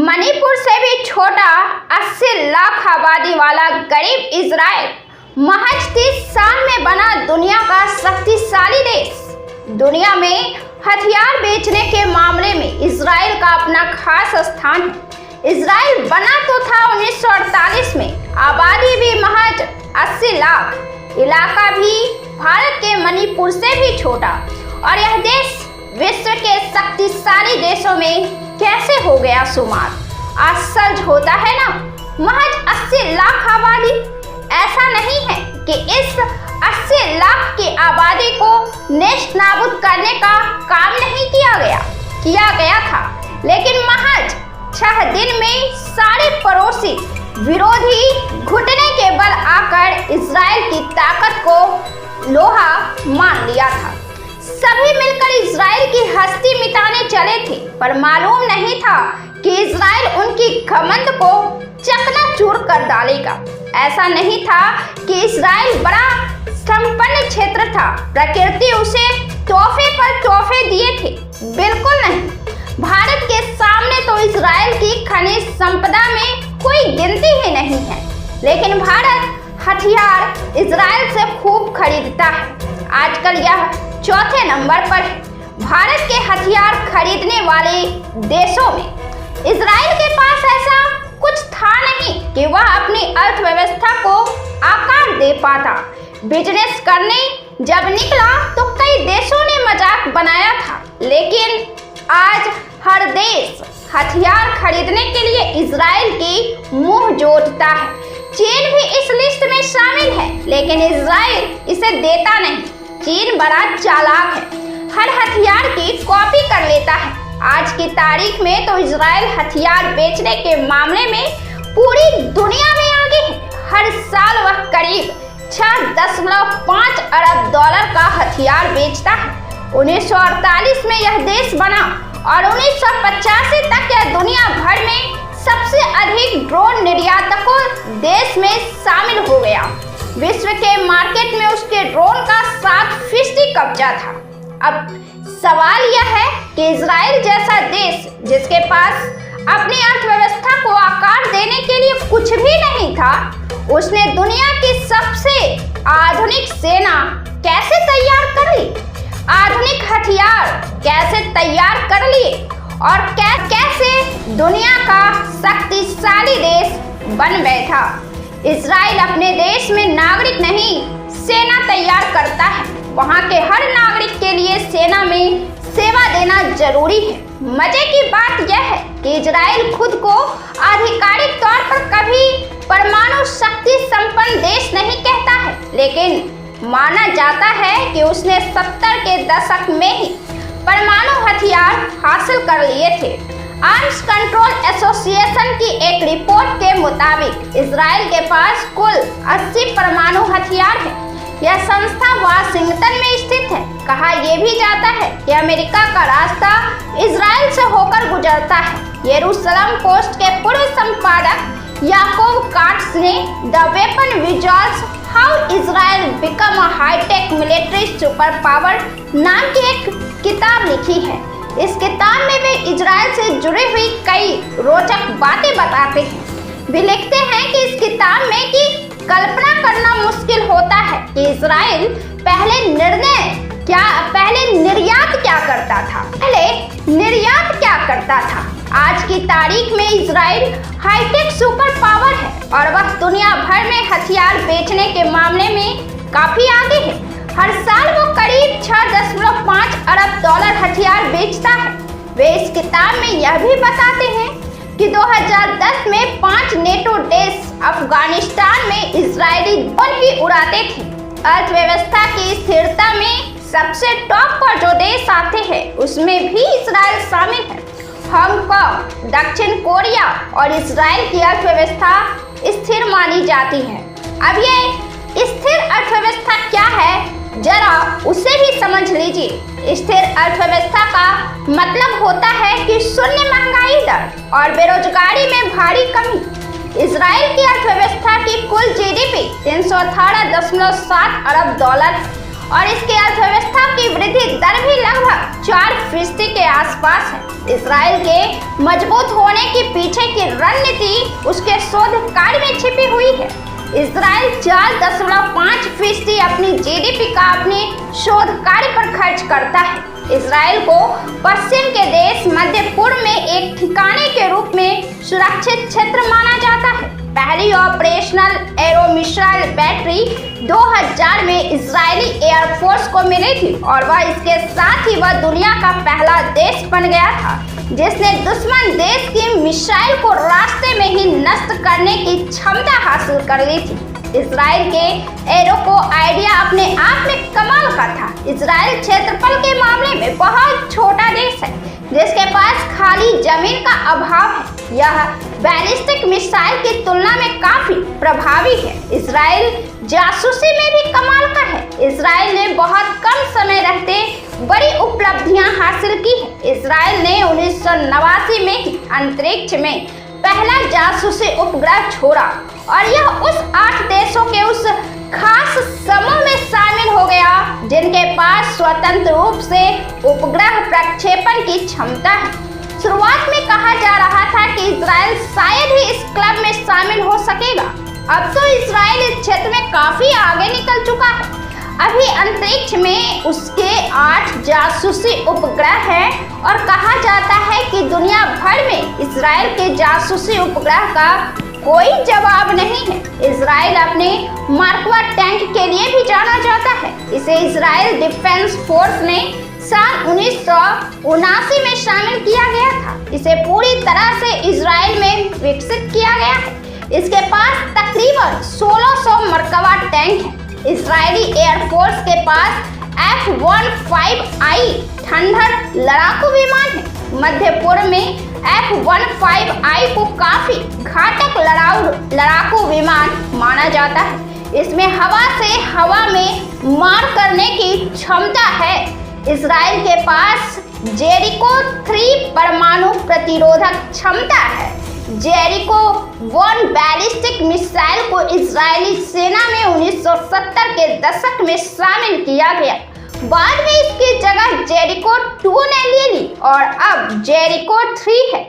मणिपुर से भी छोटा 80 लाख आबादी वाला गरीब इजराइल महज 30 साल में बना दुनिया का शक्तिशाली देश। दुनिया में हथियार बेचने के मामले में इजराइल का अपना खास स्थान है। इजराइल बना तो था 1948 में, आबादी भी महज 80 लाख, इलाका भी भारत के मणिपुर से भी छोटा। और यह देश विश्व के शक्तिशाली देशों में कैसे हो गया शुमार? आश्चर्य होता है ना। महज 80 लाख आबादी। ऐसा नहीं है कि इस 80 लाख की आबादी को नेस्त नाबूद करने का काम नहीं किया गया था, लेकिन महज 6 दिन में सारे पड़ोसी विरोधी घुटने के बल आकर इजराइल की ताकत को लोहा मान लिया था। सभी मिलकर इजराइल की हस्ती मिटाने चले थे, पर मालूम नहीं था कि इजराइल उनकी घमंड को चकनाचूर कर डालेगा। ऐसा नहीं था कि इजराइल बड़ा संपन्न क्षेत्र था, प्रकृति उसे तोहफे पर तोहफे दिए थे। बिल्कुल नहीं। भारत के सामने तो इजराइल की खनिज संपदा में कोई गिनती ही नहीं है, लेकिन भारत हथियार इजराइल से खूब खरीदता है। आजकल यह चौथे नंबर पर है भारत के हथियार खरीदने वाले देशों में। इजराइल के पास ऐसा कुछ था नहीं कि वह अपनी अर्थव्यवस्था को आकार दे पाता। बिजनेस करने जब निकला तो कई देशों ने मजाक बनाया था, लेकिन आज हर देश हथियार खरीदने के लिए इजराइल की मुंह जोतता है। चीन भी इस लिस्ट में शामिल है, लेकिन इजराइल इसे देता नहीं। चीन बड़ा चालाक है, हर हथियार की कॉपी कर लेता है। आज की तारीख में तो इजराइल हथियार बेचने के मामले में पूरी दुनिया में आगे है। हर साल वह करीब 6.5 अरब डॉलर का हथियार बेचता है। 1948 में यह देश बना और 1985 तक यह दुनिया भर में सबसे अधिक ड्रोन निर्यातकों देश में शामिल हो गया। विश्व के मार्केट में उसके ड्रोन का 7% कब्जा था। अब सवाल यह है कि इजराइल जैसा देश, जिसके पास अपनी अर्थव्यवस्था को आकार देने के लिए कुछ भी नहीं था, उसने दुनिया की सबसे आधुनिक सेना कैसे तैयार कर ली? आधुनिक हथियार कैसे तैयार कर लिए और कैसे दुनिया का शक्तिशाली देश बन बैठा? इजराइल अपने देश में नागरिक नहीं, सेना तैयार करता है। वहाँ के हर नागरिक के लिए सेना में सेवा देना जरूरी है। मजे की बात यह है कि इजराइल खुद को आधिकारिक तौर पर कभी परमाणु शक्ति संपन्न देश नहीं कहता है, लेकिन माना जाता है कि उसने 70 के दशक में ही परमाणु हथियार हासिल कर लिए थे। आर्म्स कंट्रोल एसोसिएशन की एक रिपोर्ट के मुताबिक इजराइल के पास कुल 80 परमाणु हथियार है। यह संस्था वाशिंगटन में स्थित है। कहा यह भी जाता है कि अमेरिका का रास्ता इजराइल से होकर गुजरता है। यरूशलेम पोस्ट के पूर्व संपादक याकूब काट्स ने the weapon visuals how Israel become a high tech military super power नाम की एक किताब लिखी है। इस किताब में वे इजराइल से जुड़ी हुई कई रोचक बातें बताते हैं। वे लिखते हैं कि इस किताब में कि कल्पना करना मुश्किल होता है कि इजराइल पहले निर्यात क्या करता था। आज की तारीख में इजराइल हाईटेक सुपर पावर है और वह दुनिया भर में हथियार बेचने के मामले में काफी आगे है। हर साल वो करीब 6.5 अरब डॉलर हथियार बेचता है। वे इस किताब में यह भी बताते हैं कि 2010 में 5 नेटो देश अफगानिस्तान में इजरायली ड्रोन ही उड़ाते थे। अर्थव्यवस्था की स्थिरता में सबसे टॉप पर जो देश आते हैं, उसमें भी इजराइल शामिल है। हांगकांग, दक्षिण कोरिया और इजराइल की अर्थव्यवस्था स्थिर मानी जाती है। अब ये स्थिर अर्थव्यवस्था क्या है, जरा उसे भी समझ लीजिए। स्थिर अर्थव्यवस्था का मतलब होता है कि शून्य महंगाई दर और बेरोजगारी में भारी कमी। इजराइल की अर्थव्यवस्था की कुल जीडीपी 318.7 अरब डॉलर और इसकी अर्थव्यवस्था की वृद्धि दर भी लगभग 4% के आसपास है। इजराइल के मजबूत होने के पीछे की रणनीति उसके शोध कार्य में छिपी हुई है। इजराइल 4.5% अपनी जीडीपी का अपने शोध कार्य पर खर्च करता है। इजराइल को पश्चिम के देश मध्य पूर्व में एक ठिकाने के रूप में सुरक्षित क्षेत्र माना जाता है। पहली ऑपरेशनल एरो मिसाइल बैटरी 2000 में इजरायली एयरफोर्स को मिली थी और वह इसके साथ ही वह दुनिया का पहला देश बन गया था जिसने दुश्मन देश की मिसाइल को रास्ते में ही नष्ट करने की क्षमता हासिल कर ली थी। इजराइल के एरो को आइडिया अपने आप में कमाल का था। इजराइल क्षेत्रफल के मामले में बहुत छोटा देश है जिसके पास खाली जमीन का अभाव है। यह बैलिस्टिक मिसाइल की तुलना में काफी प्रभावी है। इजराइल जासूसी में भी कमाल का है। इजराइल ने बहुत कम समय रहते बड़ी उपलब्धियां हासिल की है। इजराइल ने 1989 में ही अंतरिक्ष में पहला जासूसी उपग्रह छोड़ा और यह उस 8 देशों के उस खास समूह में शामिल हो गया जिनके पास स्वतंत्र रूप से उपग्रह प्रक्षेपण की क्षमता है। शुरुआत में कहा जा रहा था कि इजराइल शायद ही इस क्लब में शामिल हो सकेगा। अब तो इजराइल इस क्षेत्र में काफी आगे निकल चुका है। अभी अंतरिक्ष में उसके 8 जासूसी उपग्रह हैं और कहा जाता है कि दुनिया भर में इजराइल के जासूसी उपग्रह का कोई जवाब नहीं है। इजराइल अपने मार्कवा टैंक के लिए भी जाना जाता है। इसे इजराइल डिफेंस फोर्स ने साल 1979 में शामिल किया गया था। इसे पूरी तरह से इजराइल में विकसित किया गया है। इसके पास तकरीबन 1600 मरकबा टैंक है। इजरायली एयरफोर्स के पास F-15I थंडर लड़ाकू विमान है। मध्य पूर्व में F-15I को काफी घातक लड़ाकू विमान माना जाता है। इसमें हवा से हवा में मार करने की क्षमता है। इजराइल के पास जेरिको 3 परमाणु प्रतिरोधक क्षमता है। जेरिको 1 बैलिस्टिक मिसाइल को इजरायली सेना में 1970 के दशक में शामिल किया गया। बाद में इसकी जगह जेरिको 2 ने ले ली और अब जेरिको 3 है।